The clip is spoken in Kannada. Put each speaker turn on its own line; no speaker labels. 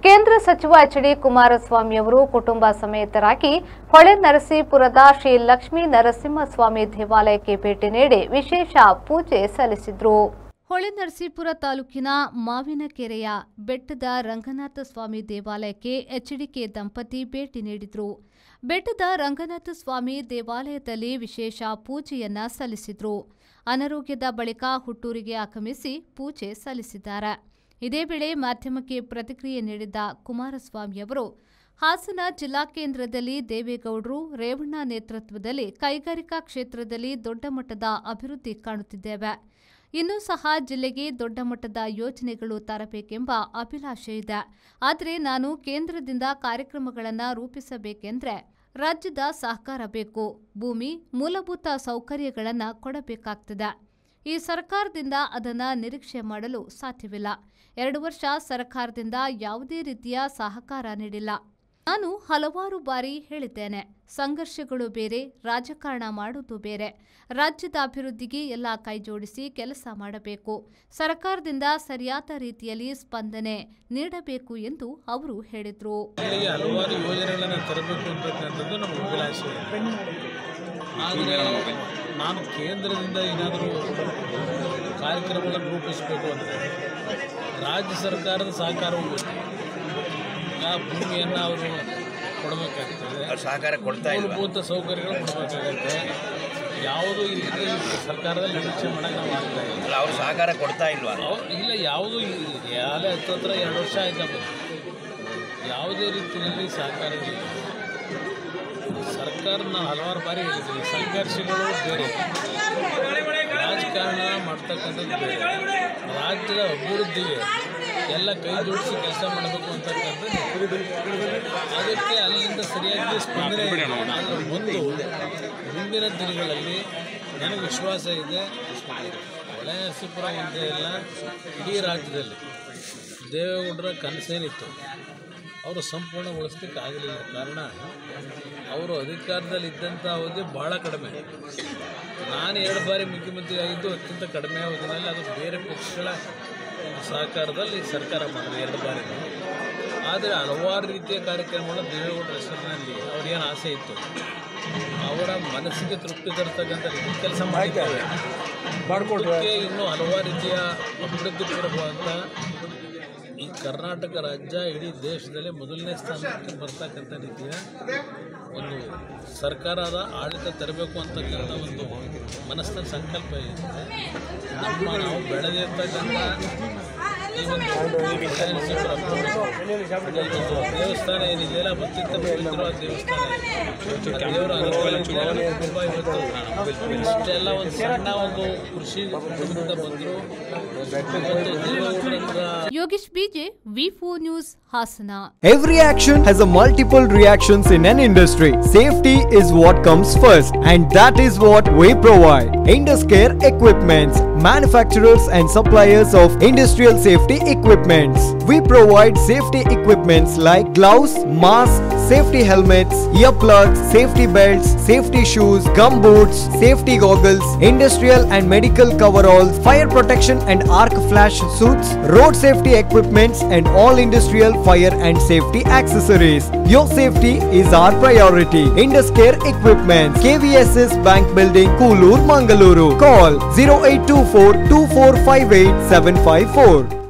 ಕೇಂದ್ರ ಸಚಿವ ಎಚ್.ಡಿ. ಕುಮಾರಸ್ವಾಮಿ ಅವರು ಕುಟುಂಬ ಸಮೇತರಾಗಿ ಹೊಳೆನರಸೀಪುರದ ಶ್ರೀ ಲಕ್ಷ್ಮೀ ನರಸಿಂಹಸ್ವಾಮಿ ದೇವಾಲಯಕ್ಕೆ ಭೇಟಿ ನೀಡಿ ವಿಶೇಷ ಪೂಜೆ ಸಲ್ಲಿಸಿದರು. ಹೊಳೆನರಸೀಪುರ ತಾಲೂಕಿನ ಮಾವಿನಕೆರೆಯ ಬೆಟ್ಟದ ರಂಗನಾಥ ಸ್ವಾಮಿ ದೇವಾಲಯಕ್ಕೆ ಎಚ್.ಡಿ.ಕೆ ದಂಪತಿ ಭೇಟಿ ನೀಡಿದರು. ಬೆಟ್ಟದ ರಂಗನಾಥ ಸ್ವಾಮಿ ದೇವಾಲಯದಲ್ಲಿ ವಿಶೇಷ ಪೂಜೆಯನ್ನ ಸಲ್ಲಿಸಿದರು. ಅನಾರೋಗ್ಯದ ಬಳಿಕ ಹುಟ್ಟೂರಿಗೆ ಆಗಮಿಸಿ ಪೂಜೆ ಸಲ್ಲಿಸಿದ್ದಾರೆ. ಇದೇ ವೇಳೆ ಮಾಧ್ಯಮಕ್ಕೆ ಪ್ರತಿಕ್ರಿಯೆ ನೀಡಿದ್ದ ಕುಮಾರಸ್ವಾಮಿ ಅವರು ಹಾಸನ ಜಿಲ್ಲಾ ಕೇಂದ್ರದಲ್ಲಿ ದೇವೇಗೌಡರು ರೇವಣ್ಣ ನೇತೃತ್ವದಲ್ಲಿ ಕೈಗಾರಿಕಾ ಕ್ಷೇತ್ರದಲ್ಲಿ ದೊಡ್ಡ ಮಟ್ಟದ ಅಭಿವೃದ್ಧಿ ಕಾಣುತ್ತಿದ್ದೇವೆ. ಇನ್ನೂ ಸಹ ಜಿಲ್ಲೆಗೆ ದೊಡ್ಡ ಮಟ್ಟದ ಯೋಜನೆಗಳು ತರಬೇಕೆಂಬ ಅಭಿಲಾಷೆ ಇದೆ. ಆದರೆ ನಾನು ಕೇಂದ್ರದಿಂದ ಕಾರ್ಯಕ್ರಮಗಳನ್ನು ರೂಪಿಸಬೇಕೆಂದರೆ ರಾಜ್ಯದ ಸಹಕಾರ ಬೇಕು. ಭೂಮಿ, ಮೂಲಭೂತ ಸೌಕರ್ಯಗಳನ್ನು ಕೊಡಬೇಕಾಗ್ತದೆ. ಈ ಸರ್ಕಾರದಿಂದ ಅದನ್ನು ನಿರೀಕ್ಷೆ ಮಾಡಲು ಸಾಧ್ಯವಿಲ್ಲ. 2 ವರ್ಷ ಸರ್ಕಾರದಿಂದ ಯಾವುದೇ ರೀತಿಯ ಸಹಕಾರ ನೀಡಿಲ್ಲ. ನಾನು ಹಲವಾರು ಬಾರಿ ಹೇಳಿದ್ದೇನೆ, ಸಂಘರ್ಷಗಳು ಬೇರೆ, ರಾಜಕಾರಣ ಮಾಡುವುದು ಬೇರೆ. ರಾಜ್ಯದ ಅಭಿವೃದ್ಧಿಗೆ ಎಲ್ಲ ಕೈಜೋಡಿಸಿ ಕೆಲಸ ಮಾಡಬೇಕು. ಸರ್ಕಾರದಿಂದ ಸರಿಯಾದ ರೀತಿಯಲ್ಲಿ ಸ್ಪಂದನೆ ನೀಡಬೇಕು ಎಂದು ಅವರು ಹೇಳಿದರು.
ಹಲವಾರು ಯೋಜನೆಗಳನ್ನು ತರಬೇಕು ಅಂತಕ್ಕಂಥದ್ದು ನಮ್ಮ ಅಭಿಲಾಷೆ. ಆದರೆ ನಾನು ಕೇಂದ್ರದಿಂದ ಏನಾದರೂ ಕಾರ್ಯಕ್ರಮಗಳನ್ನು ರೂಪಿಸಬೇಕು ಅಂದರೆ ರಾಜ್ಯ ಸರ್ಕಾರದ ಸಹಕಾರವೂ ಬೇಕು. ಭೂಮಿಯನ್ನು ಅವರು ಕೊಡಬೇಕಾಗ್ತದೆ,
ಸಹಕಾರ ಕೊಡ್ತಾ ಇಲ್ಲ,
ಮೂಲಭೂತ ಸೌಕರ್ಯಗಳು ಕೊಡಬೇಕಾಗುತ್ತೆ. ಯಾವುದೂ ಈ ರೀತಿ ಸರ್ಕಾರದಲ್ಲಿ ನಿರೀಕ್ಷೆ ಮಾಡೋಕ್ಕೆ ನಾವು ಆಗ್ತಾ ಇಲ್ಲ.
ಅವರು ಸಹಕಾರ ಕೊಡ್ತಾ ಇಲ್ವಾ?
ಇಲ್ಲ, ಯಾವುದೂ ಯಾರೇ ಹತ್ತಿರ 2 ವರ್ಷ ಆಯ್ತಪ್ಪ, ಯಾವುದೇ ರೀತಿಯಲ್ಲಿ ಸಹಕಾರಗಳಿಲ್ಲ. ಸರ್ಕಾರ ನಾವು ಹಲವಾರು ಬಾರಿ ಹೇಳಿದ್ದೀವಿ, ಸಂಘರ್ಷಗಳು ಬೇರೆ, ರಾಜಕಾರಣ ಮಾಡ್ತಕ್ಕಂಥದ್ದು ಬೇರೆ, ರಾಜ್ಯದ ಅಭಿವೃದ್ಧಿಗೆ ಎಲ್ಲ ಕೈ ಜೋಡಿಸಿ ಕೆಲಸ ಮಾಡಬೇಕು ಅಂತಕ್ಕಂಥದ್ದು. ಅದಕ್ಕೆ ಅಲ್ಲಿಂದ ಸರಿಯಾಗಿ ಸ್ಪಂದನೆ. ಮುಂದಿನ ದಿನಗಳಲ್ಲಿ ನನಗೆ ವಿಶ್ವಾಸ ಇದೆ, ಹೊಳೆನರಸೀಪುರ ಒಂದೇ ಇಲ್ಲ, ಇಡೀ ರಾಜ್ಯದಲ್ಲಿ ದೇವೇಗೌಡರ ಕನಸೇನಿತ್ತು ಅವರು ಸಂಪೂರ್ಣಗೊಳಿಸ್ಲಿಕ್ಕೆ ಆಗಲಿಲ್ಲ. ಕಾರಣ ಅವರು ಅಧಿಕಾರದಲ್ಲಿದ್ದಂಥ ಅವಧಿ ಭಾಳ ಕಡಿಮೆ. ನಾನು 2 ಬಾರಿ ಮುಖ್ಯಮಂತ್ರಿ ಆಗಿದ್ದು ಅತ್ಯಂತ ಕಡಿಮೆ ಅವಧಿನಲ್ಲಿ. ಅದು ಬೇರೆ ಪಕ್ಷಗಳ ಸಹಕಾರದಲ್ಲಿ ಸರ್ಕಾರ ಮಾಡಿದೆ 2 ಬಾರಿ. ಆದರೆ ಹಲವಾರು ರೀತಿಯ ಕಾರ್ಯಕ್ರಮಗಳು ದೇವೇಗೌಡರ ಹೆಸರಿನಲ್ಲಿ ಅವ್ರಿಗೇನು ಆಸೆ ಇತ್ತು, ಅವರ ಮನಸ್ಸಿಗೆ ತೃಪ್ತಿ ತರ್ತಕ್ಕಂಥ ರೀತಿ ಕೆಲಸ ಮಾಡಿದ್ದಾರೆ. ಇನ್ನೂ ಹಲವಾರು ರೀತಿಯ ಅಭಿವೃದ್ಧಿ ಪೂರ್ವಕವಾದ ಈ ಕರ್ನಾಟಕ ರಾಜ್ಯ ಇಡೀ ದೇಶದಲ್ಲಿ ಮೊದಲನೇ ಸ್ಥಾನಕ್ಕೆ ಬರ್ತಕ್ಕಂಥ ರೀತಿಯ ಒಂದು ಸರ್ಕಾರದ ಆಡಳಿತ ತರಬೇಕು ಅಂತಕ್ಕಂಥ ಒಂದು ಮನಸ್ಸಿನ ಸಂಕಲ್ಪ ಇದೆ. ನಾವು ಬೆಳೆದಿರ್ತಕ್ಕಂಥ ಈ ಒಂದು ದೇವಸ್ಥಾನ ಏನಿದೆಯಲ್ಲ, ಅತ್ಯಂತ ಪವಿತ್ರವಾದ ದೇವಸ್ಥಾನ. ದೇವರ ಇಷ್ಟೆಲ್ಲ ಒಂದು ಸಣ್ಣ ಒಂದು ಕೃಷಿ ಕುಟುಂಬದಿಂದ ಬಂದರು.
Yogesh ಬಿಜೆ, V4 News, Hasana.
Every action has a multiple reactions in an industry. Safety is what comes first, and that is what we provide. Induscare Equipments, manufacturers and suppliers of industrial safety equipments. We provide safety equipments like gloves, masks, safety helmets, earplugs, safety belts, safety shoes, gum boots, safety goggles, industrial and medical coveralls, fire protection and arc flash suits, road safety equipments and all industrial fire and safety accessories. Your safety is our priority. Induscare Equipments, KVSS Bank Building, Koolur, Mangaluru. Call 0824 2458 754.